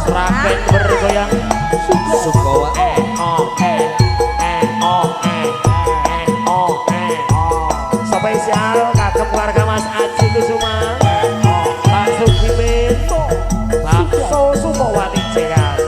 Seragen bergoyang Sukowa spesial kagem keluarga Mas Aji Kusuma langsung diminto bakso Sukowati Jekas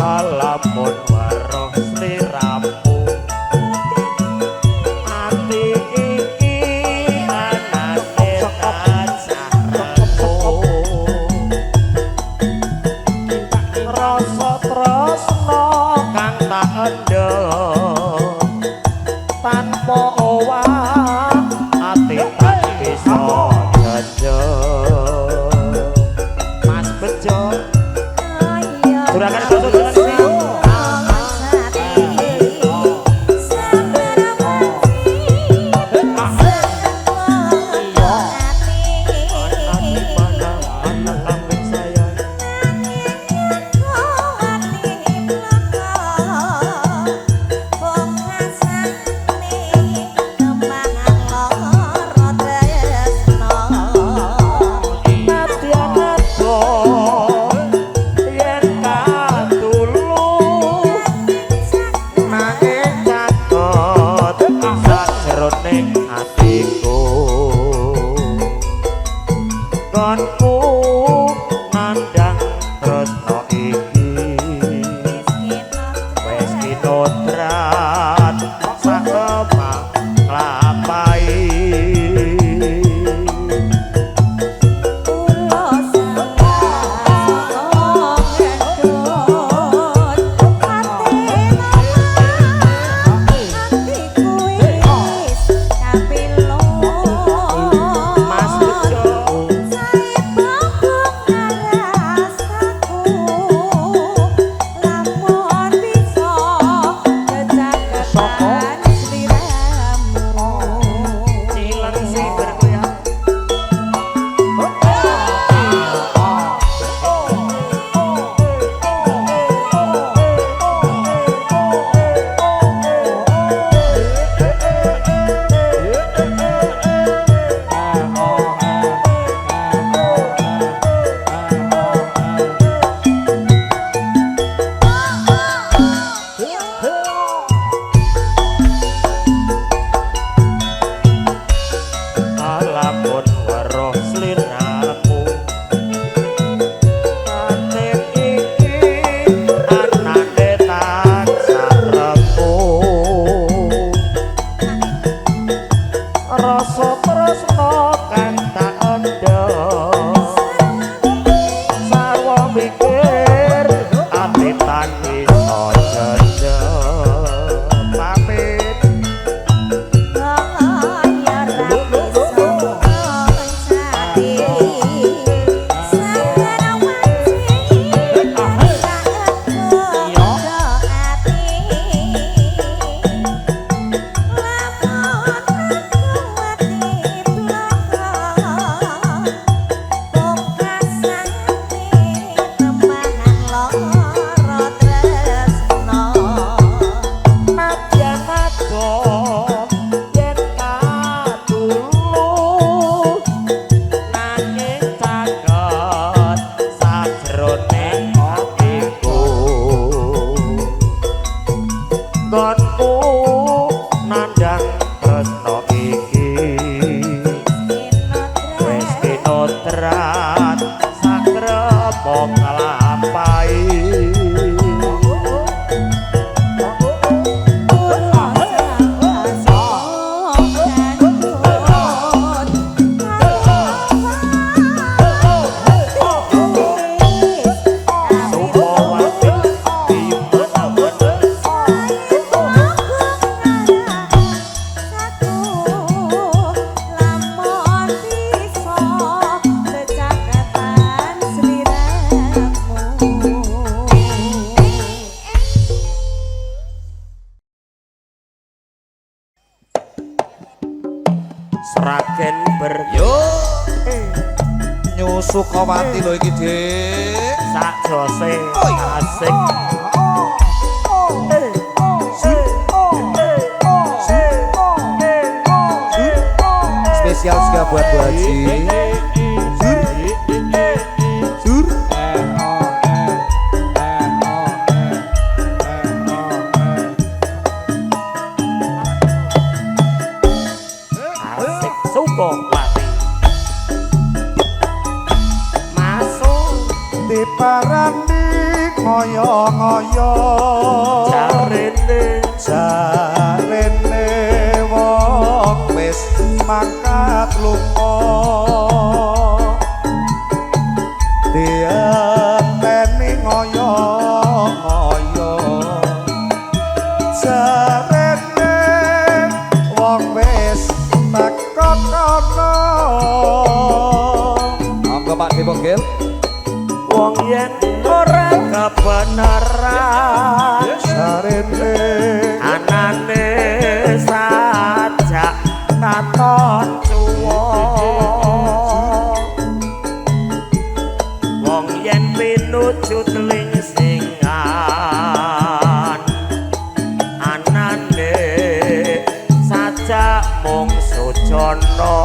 Alamun waroh sliramu ati iki anane kacaramu rasa tresna kang tak endhem tanpa owah ati tak bisa jejeg Mas Bejo Juragan Bejo Sragen yo Nyusukawati lho iki Dik sak jose asik spesial juga buat Bu Haji Sur asik Sukowati masuk diparani ngoyo-ngoyo jarene wong wis mangkat lunga dienteni ngoyo-ngoyo jarene wong wis teko kono monggo Pak Dipogel wong yen ora kebenaran jarene anane sajak katon cuwo wong yen pinuju telingsingan anane sajak mung sujono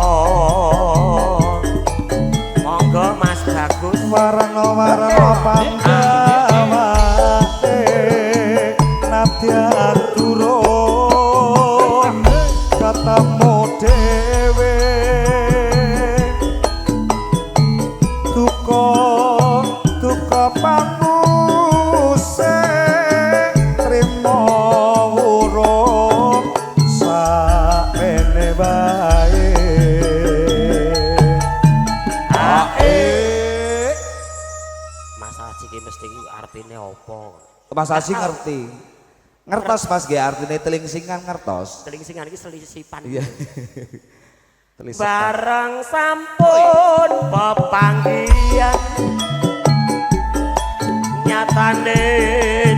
monggo Mas Bagus warna-warna pandawake nadyan turun ketemu dhewe duka pamuse trimo urung sakmene bae Mas Aji ki mesti artine apa? Mas Aji ngerti. Ngertos Mas nggih artine telingsingan ngertos. Telingsingan iki selisipan. Iya. Telisipan. Barang sampun pepanggihan nyatane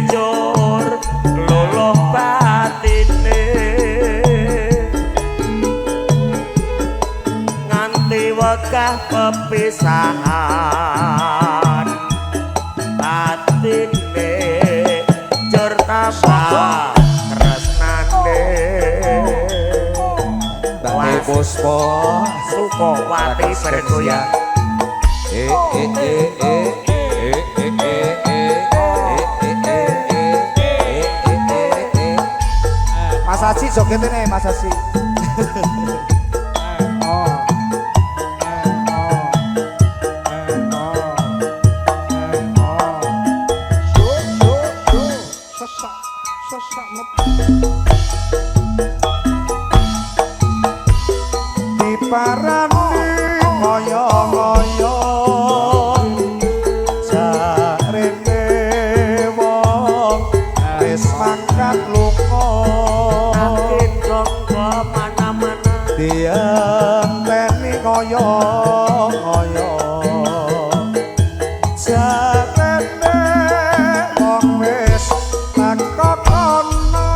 jur luluh batine nganti wegah pepisahan batine jur tambah tresnane Bang Puspo Sukowati bergoyang Mas Aji joget ini Mas Aji diparani ngoyo-ngoyo jarene wong wis mangkat lunga Akin gonggo mana-mana dienteni ngoyo-ngoyo jarene wong wis teko kono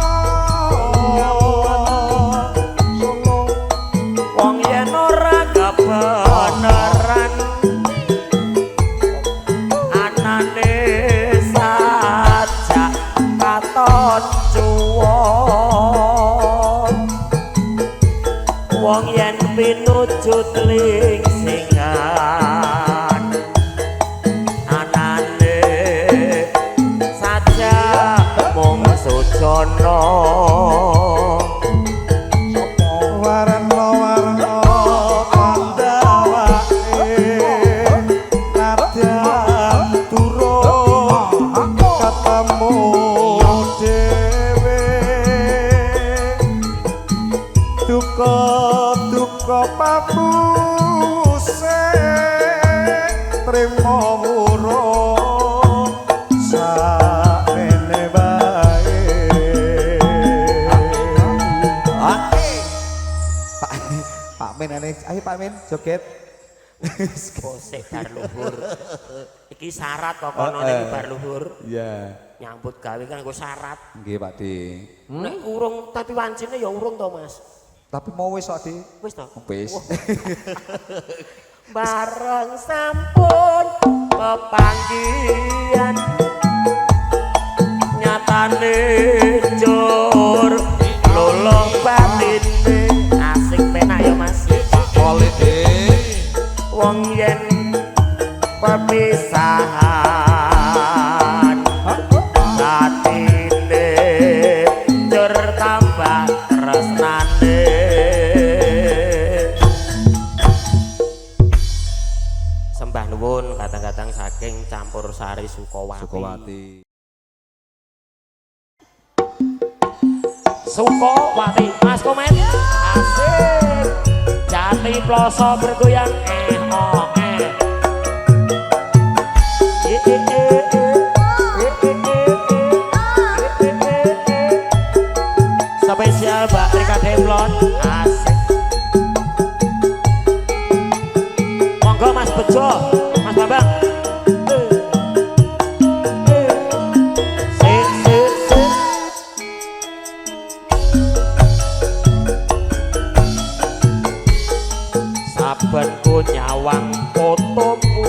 wong yen ora kebenaran anane sajak katon cuwo wong yen pinuju telingsingan anane sajak mung sujono warna-warna pandawake nadyan turun ketemu dhewe duka pamuse trimo urung sakmene bae Pak Men ayo Pak Men joget Bosek bar luhur. Iki syarat kok kono iki bar luhur. iya Nyambut gawe kan nggo syarat. nggih Pak De Nek urung tapi wancine ya urung to, Mas. tapi mau wis Pak De Wis to? wis Bareng sampun pepanggihan nyatane jur luluh batine asik penak ya Mas. Wong yen perpisahan batine jur tambah tresnane sembah nuwun kadang-kadang saking Campur Sari Sukowati. Sukowati Mas Komet asik Jati Ploso bergoyang oh spesial Mbak Rika Demlon asik monggo Mas Bejo Mas Bambang saben ku nyawang fotomu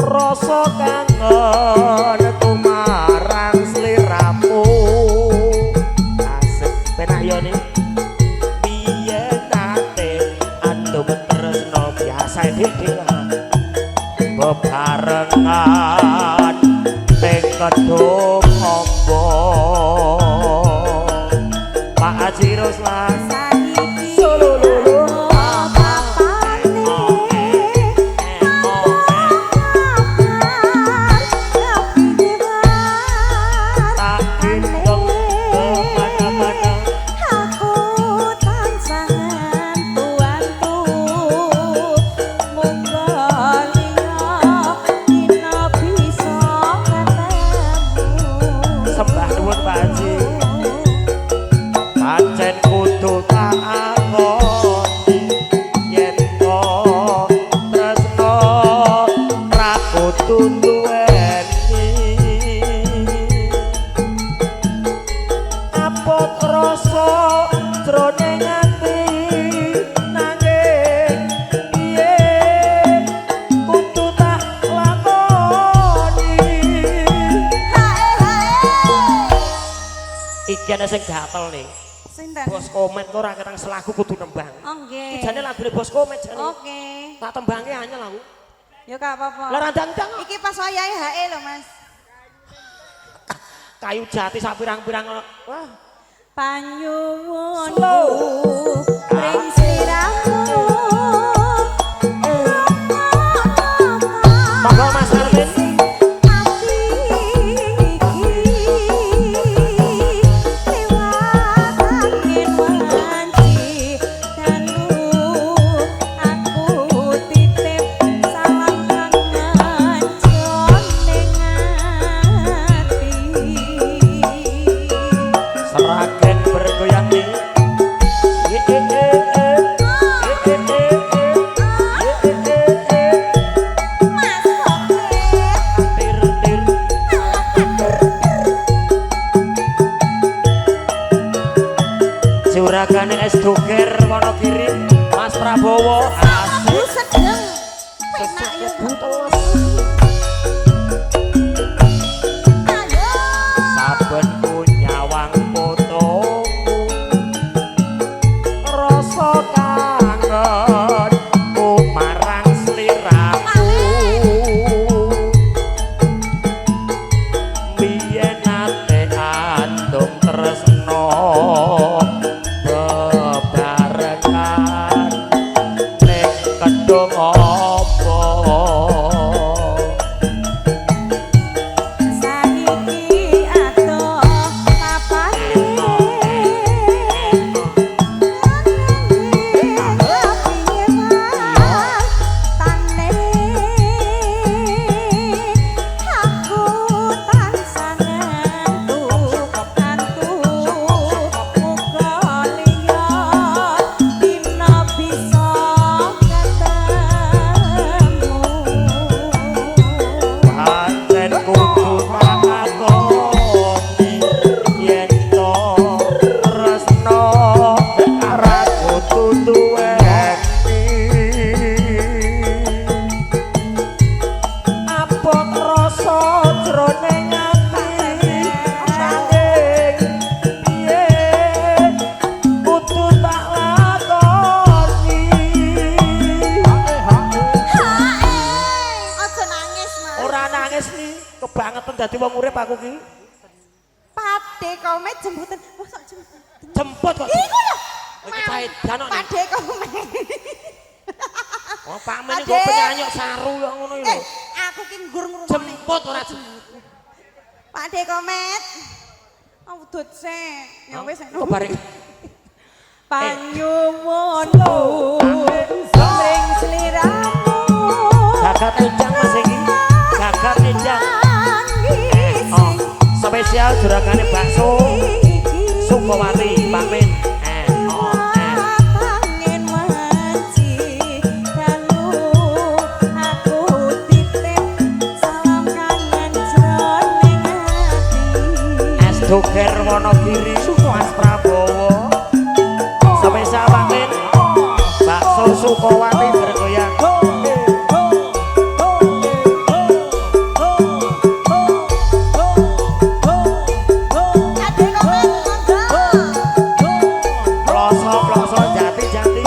rasa kangen kumarang sliramu asik penak yo ni biyen nate andum tresno biasa dik bebarengan ning kedung ombo Pak Haji Ruslan sing gatel nih. Bos Komet kok ora ketang selaku kudu nembang. Oke. Jane lagune Bos Komet jane. Oke. Tak tembange anyel aku. Ya gak apa-apa. Lah randang-ndang. Iki pas wayahe HE lho, Mas. Kayu jati sak pirang-pirang wah. Panyuwun. Ring sliramu. Monggo Mas Arvin. Juragane es doger Wonogiri Mas Prabowo asik sedeng penak yo saben ku nyawang fotomu rasa kangen kumarang sliramu biyen nate andum tresno kedung opo saiki ado papane tane aku tansah ngantu muga liya dina bisa pancen kudu makoni yen to tresno arep kudu duweni apot rasa jroning ati nanging piye kudu tak lakoni aja nangis, Mas. ora nangis nih kebangetan dadi wong urip aku ki Pade Komet jemputan. Mosok jemputan. jemput kok Iku lho. iki cahit janok nih Pade Komet. oh Pak Men Pade. iku penyanyi saru kok ngono iki lho Aku ki nggur ngrungokne. jemput ora jemput Pade Komet. Awudut sik. Ya wis Kok bareng panyuwunku sing sliramu. gagat enjang Mas iki. Gagat enjang. Oh, spesial juragane bakso Sukmawati Pamin. Pengen wanci dalu aku titip salam kangen jroning ati. Es Doger Wonogiri Mas Prabowo. Spesial Pamin. Bakso Sukmawati bergoyang. Ploso-ploso jati-jati.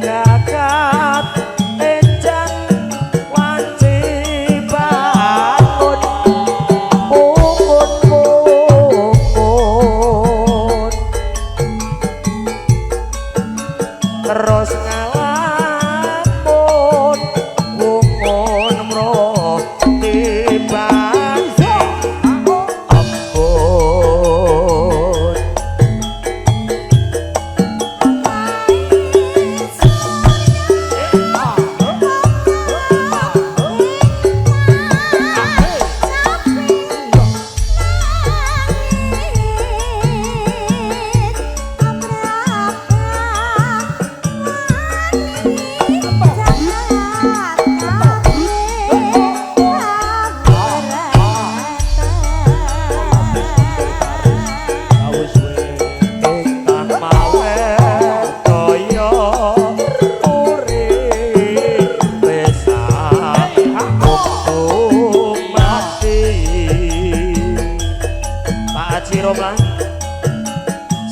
Gagat enjang wanci bangun pungun-pungun terus ngalamun pungun mroh timbang ampun. Ingkang mawe daya urip besar untung mati. Pak Haji Romlan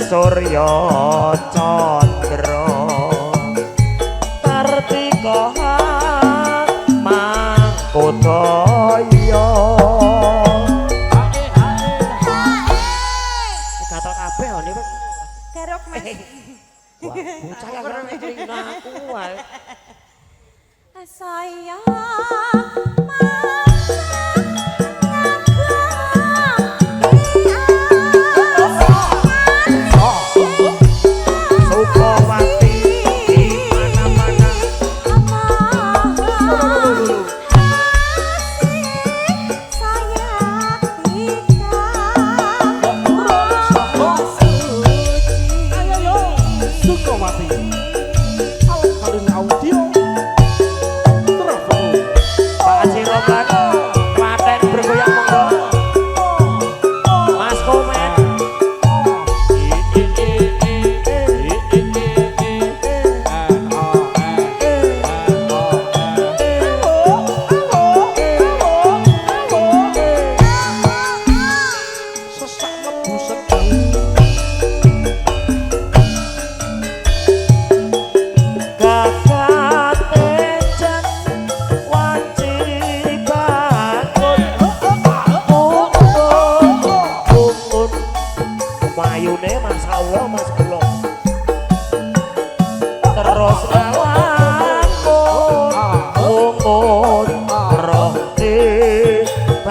Surya Chandra Kartika Mangkodaya. Kata kabeh ini Pak. Garuk Mas. Wah, bocah yang ngerti aku wae. Saya Sukmawati di mana-mana. Sukmawati Alkalin Audio Trafo Pak Haji Romlan Klaten bergoyang monggo. Mas Komen. Sesak lebu sedang Gagat enjang wanci bangun pungun mayune masalah Mas Kula terus ngalamun pungun roh tibaning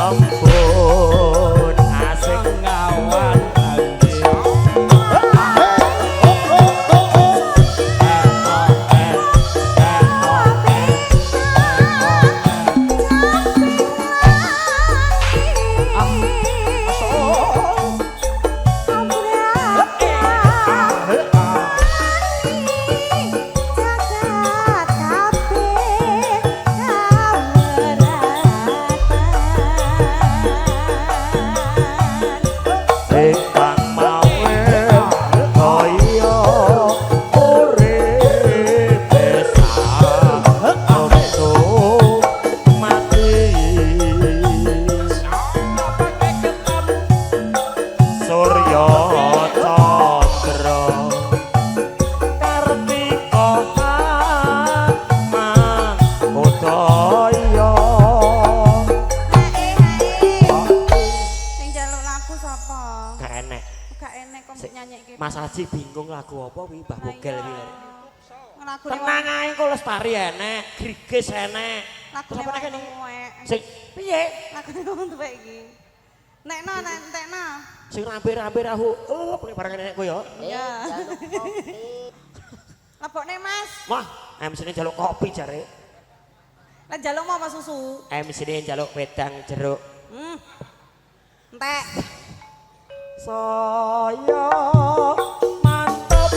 embun asik ngawan ingkang mawe daya urip besar untung mati. Surya Chandra Kartika Mangkodaya. sing jaluk laku sapa? Gak enek. gak enek kok mbok nyanyike. Mas Haji bingung lagu apa wi Mbah Bogel iki. Lagu Tenang ae kok Lestari enek, Grigis enek. lagu Terus apa nek kene? Sing Sing piye? lagu wong tuwek iki. Nekno entekno. Sing rambe-rambe rahu. Barang nenekku ya. Iya. Lebokne Mas. Wah, MC-ne njaluk kopi jare. Lah njaluk mau apa susu? MC-ne njaluk wedang jeruk. Entek. Saya mantep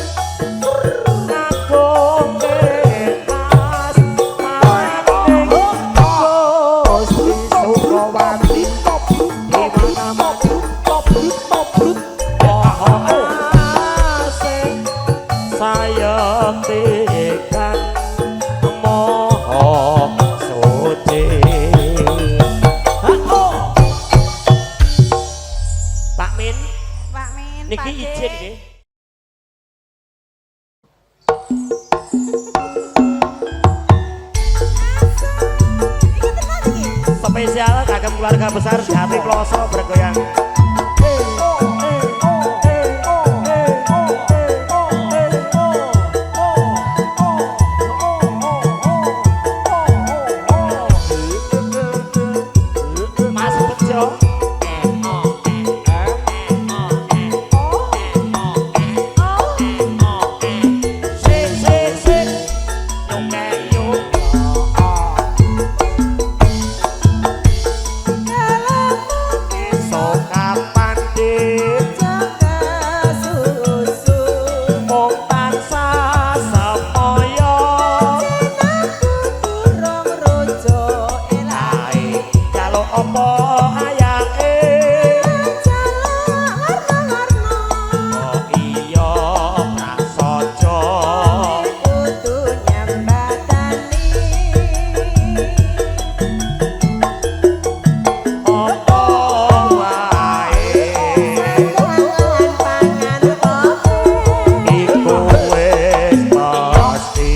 ngagoke mas maning Gusti Sukawati di mana asik saya tekan moho suci. Pak Min, Pak Min. niki Pak D. izin nggih. Iki tenan iki. Spesial kagem keluarga besar Jati Ploso bergoyang. Mas Bejo. Sik sik sik. Nyongke nyong. Esok kapan dit mung tansah semoyo ae jaluk apa ayake oh iya prasaja apa wae iku wis pasti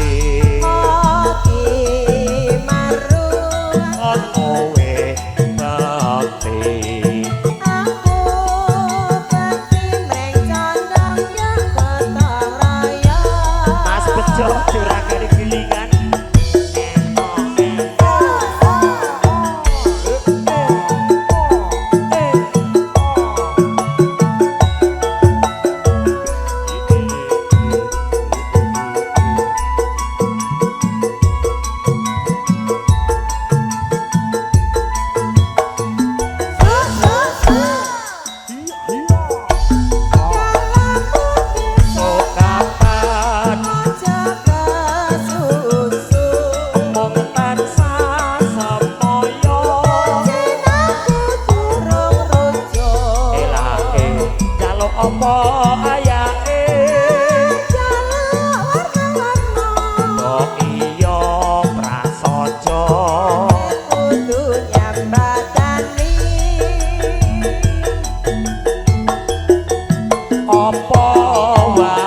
ono wis bakti Mas Bejo juragan gilingan kapan mung tansah semoyo elake jaluk apa ayake oh iya prasaja apa wae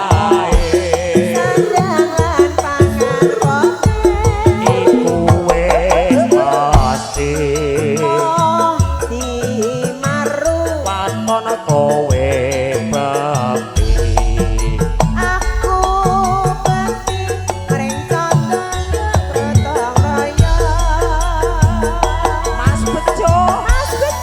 iku wis pasti paton kowe bakti Mas Bejo asik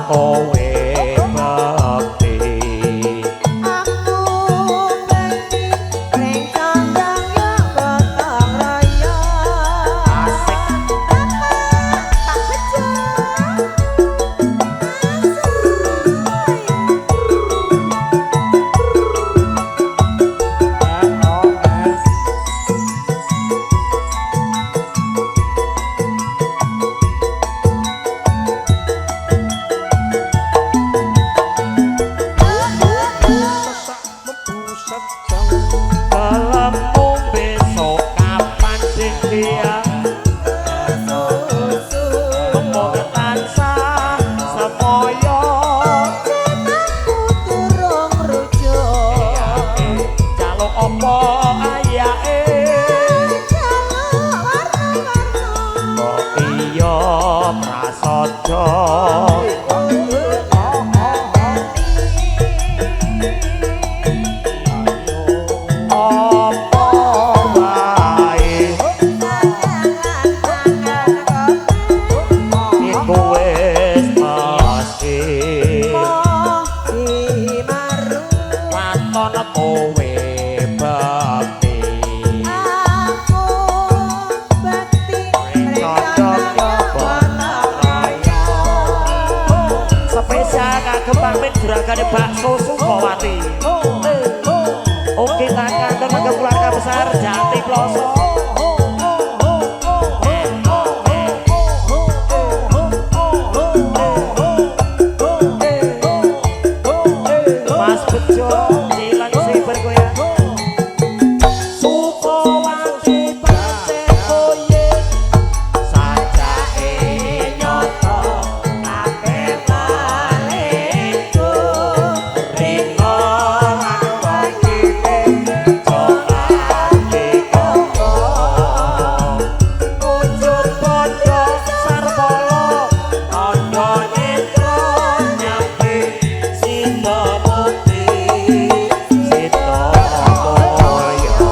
kowe bekti aku bekti ning kandang ya gotong royong asik tak bejo Kelemu besok kapan sing dia ngomong tansah semoyo aku durung rujuk jaluk opo ayake jaluk warna-warna kok iya prasaja opo wae iku wis mesti waton kowe bekti spesial kagem pamit juragane bakso Sukawati oke tangan dan keluarga besar Jati Ploso Mas Bejo Cilang si bergoyang Sukawati pancen koye sajake nyoto kabeh balengku rino wakile jokake koko wujud padha sarpala tandha netra nyampe sida mukti sida moyo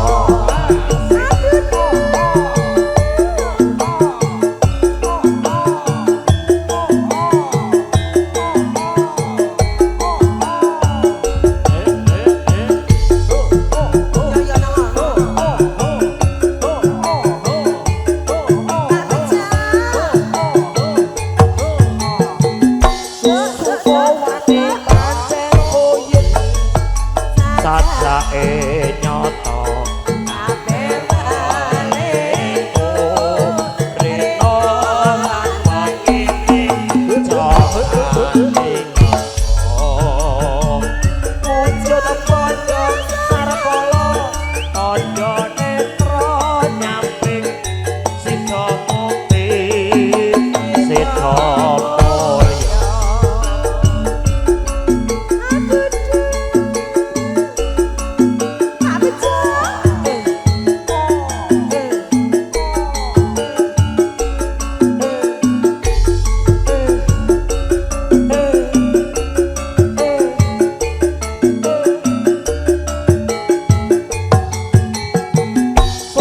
Sukawati pancen koye sajake nyoto kabeh balengku rino lan wakile jokake koko wujud padha sarpala tandha netra nyampe sida mukti sida moyo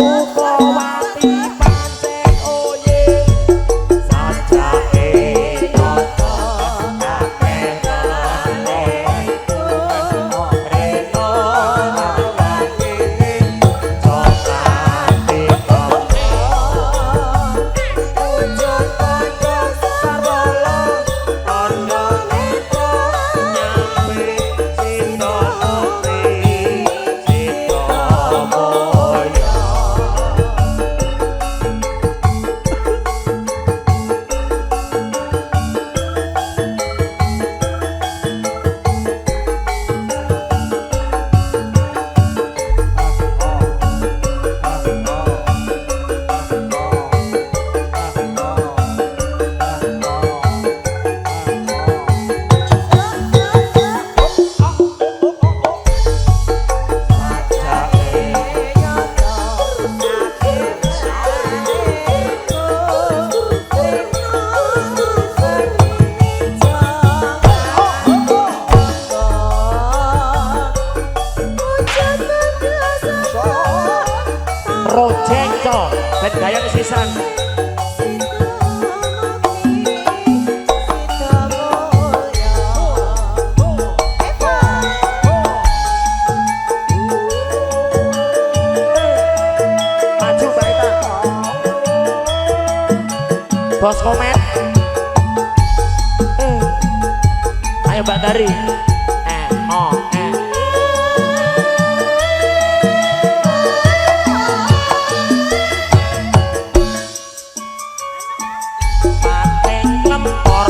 Sukawati pancen oye sajake nyoto kabeh balengku rino wakile jokake koko wujud padha sarpala tandha netra nyampe sida mukti sida moyo Rojeng to ben gaya kesisan Bos komen. Ayo Mbak Dari. Pating lempor.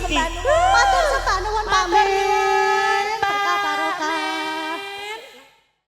iki. Matur sembah nuwun pamit.